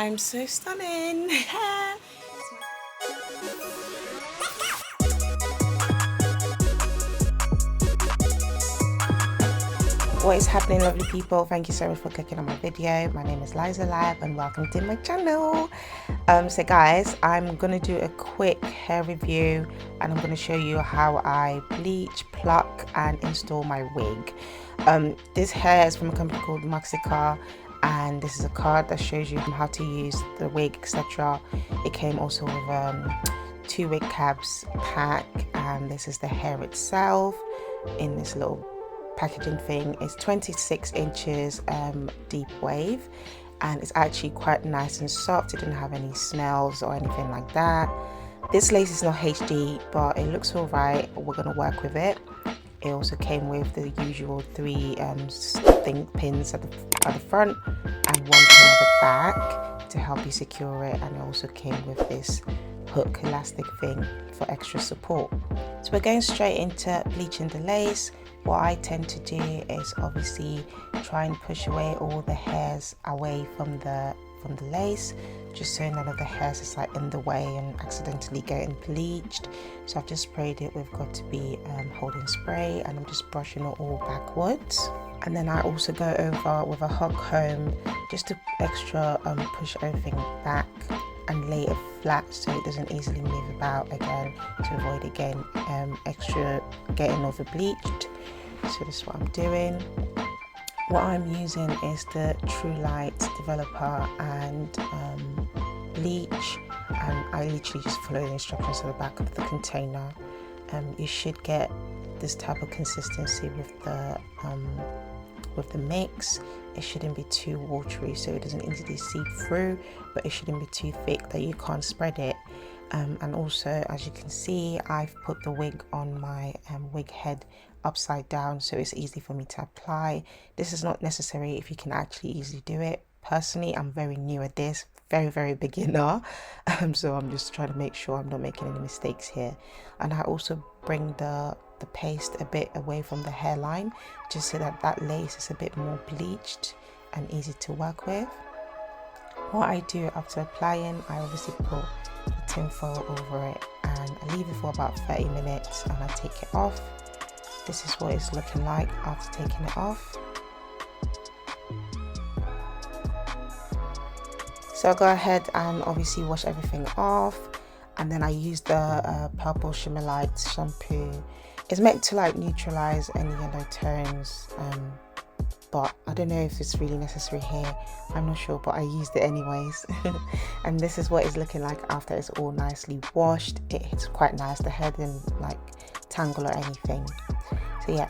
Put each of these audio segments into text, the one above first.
I'm so stunning. What is happening, lovely people? Thank you so much for clicking on my video. My name is Liza Lab and welcome to my channel. So guys, I'm gonna do a quick hair review and I'm gonna show you how I bleach, pluck and install my wig. This hair is from a company called Moxika, and this is a card that shows you how to use the wig, etc. It came also with 2 wig cabs pack, and this is the hair itself in this little packaging thing. It's 26 inches deep wave, and it's actually quite nice and soft. It didn't have any smells or anything like that. This lace is not HD, but it looks alright. We're gonna work with it. It also came with the usual 3 pins at the front and 1 pin at the back to help you secure it, and it also came with this hook elastic thing for extra support. So we're going straight into bleaching the lace. What I tend to do is obviously try and push away all the hairs away from the lace, just so none of the hairs is like in the way and accidentally getting bleached. So I've just sprayed it with Got to Be holding spray, and I'm just brushing it all backwards. And then I also go over with a hot comb just to extra push everything back and lay it flat so it doesn't easily move about again, to avoid again extra getting over bleached. So this is what I'm doing. What I'm using is the Bleach Developer and bleach, and I literally just follow the instructions at the back of the container. You should get this type of consistency with the mix. It shouldn't be too watery so it doesn't easily seep through, but it shouldn't be too thick that you can't spread it. And also, as you can see, I've put the wig on my wig head upside down so it's easy for me to apply. This is not necessary if you can actually easily do it. Personally, I'm very new at this, very beginner, so I'm just trying to make sure I'm not making any mistakes here. And I also bring the paste a bit away from the hairline, just so that lace is a bit more bleached and easy to work with. What I do after applying, I obviously put the tinfoil over it and I leave it for about 30 minutes and I take it off. This is what it's looking like after taking it off. So I'll go ahead and obviously wash everything off, and then I use the Purple Shimmer Light shampoo. It's meant to like neutralize any yellow tones, but I don't know if it's really necessary here. I'm not sure, but I used it anyways. And this is what it's looking like after it's all nicely washed. It's quite nice. The hair didn't like tangle or anything. So yeah,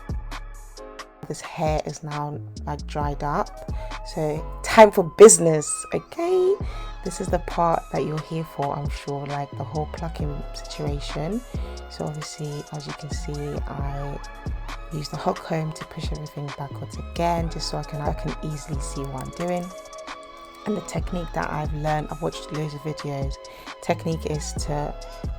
this hair is now like dried up, so time for business. Okay, this is the part that you're here for, I'm sure, like the whole plucking situation. So obviously, as you can see, I use the hot comb to push everything backwards again, just so I can easily see what I'm doing. And the technique that I've learned, I've watched loads of videos. Technique is to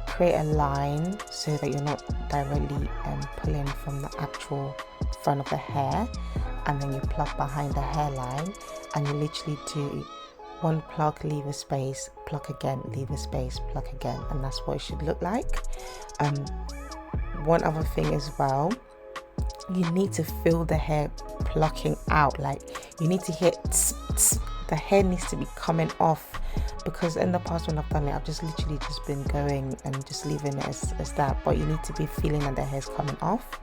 create a line so that you're not directly pulling from the actual front of the hair, and then you pluck behind the hairline, and you literally do 1 pluck, leave a space, pluck again, leave a space, pluck again, and that's what it should look like. One other thing as well, you need to feel the hair plucking out, like you need to hear tss, tss. The hair needs to be coming off, because in the past when I've done it, I've just literally just been going and just leaving it as that, but you need to be feeling that the hair's coming off.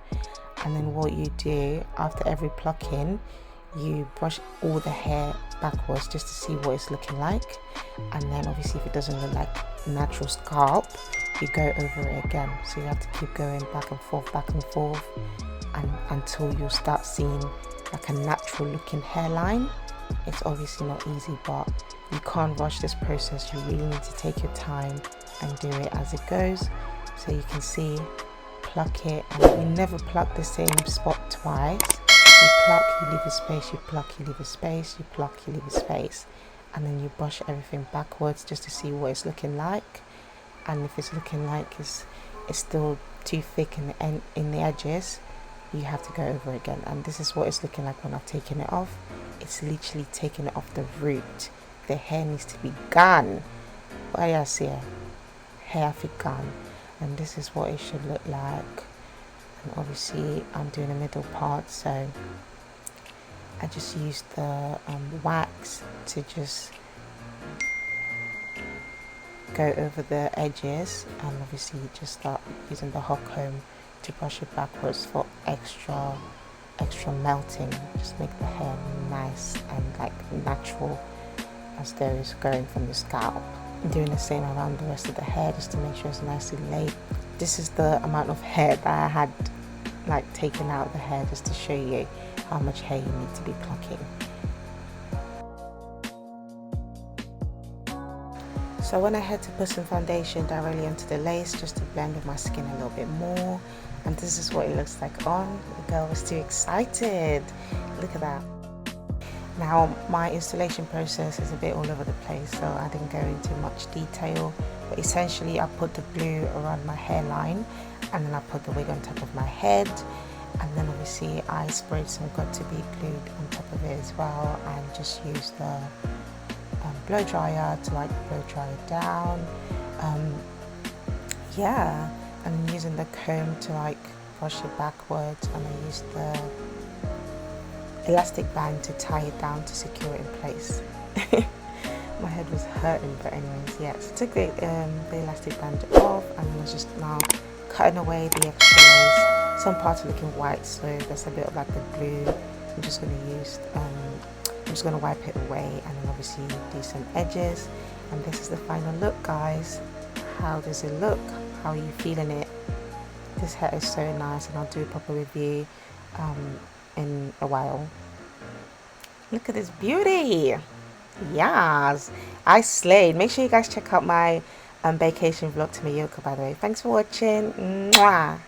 And then what you do after every plucking, you brush all the hair backwards just to see what it's looking like. And then obviously if it doesn't look like natural scalp, you go over it again. So you have to keep going back and forth and until you start seeing like a natural looking hairline. It's obviously not easy, but you can't rush this process. You really need to take your time and do it as it goes. So you can see, pluck it, and you never pluck the same spot twice. You pluck, you leave a space, you pluck, you leave a space, you pluck, you leave a space, and then you brush everything backwards just to see what it's looking like. And if it's looking like it's still too thick in the edges, you have to go over again. And this is what it's looking like when I've taken it off. It's literally taking it off the root, the hair needs to be gone. What do you see? Hair fit gone. And this is what it should look like. And obviously I'm doing the middle part, so I just used the wax to just go over the edges, and obviously just start using the hot comb to brush it backwards for extra melting. Just make the hair nice and like natural, as though it's going from the scalp. I'm doing the same around the rest of the hair just to make sure it's nicely laid. This is the amount of hair that I had like taken out of the hair, just to show you how much hair you need to be plucking. So I went ahead to put some foundation directly onto the lace just to blend with my skin a little bit more, and this is what it looks like on. The girl was too excited. Look at that. Now my installation process is a bit all over the place, so I didn't go into much detail, but essentially I put the glue around my hairline, and then I put the wig on top of my head, and then obviously I sprayed some got2b glued on top of it as well, and just used the blow dryer to like blow dry it down. Yeah, and I'm using the comb to like brush it backwards, and I used the elastic band to tie it down to secure it in place. My head was hurting, but anyways, yeah, so I took the elastic band off, and I was just now cutting away the extra lace. Some parts are looking white, so there's a bit of like the glue. I'm just going to use I'm just going to wipe it away, and then obviously do some edges. And this is the final look, guys. How does it look? How are you feeling it? This hair is so nice, and I'll do a proper review in a while. Look at this beauty. Yes, I slayed. Make sure you guys check out my vacation vlog to Mallorca, by the way. Thanks for watching. Mwah.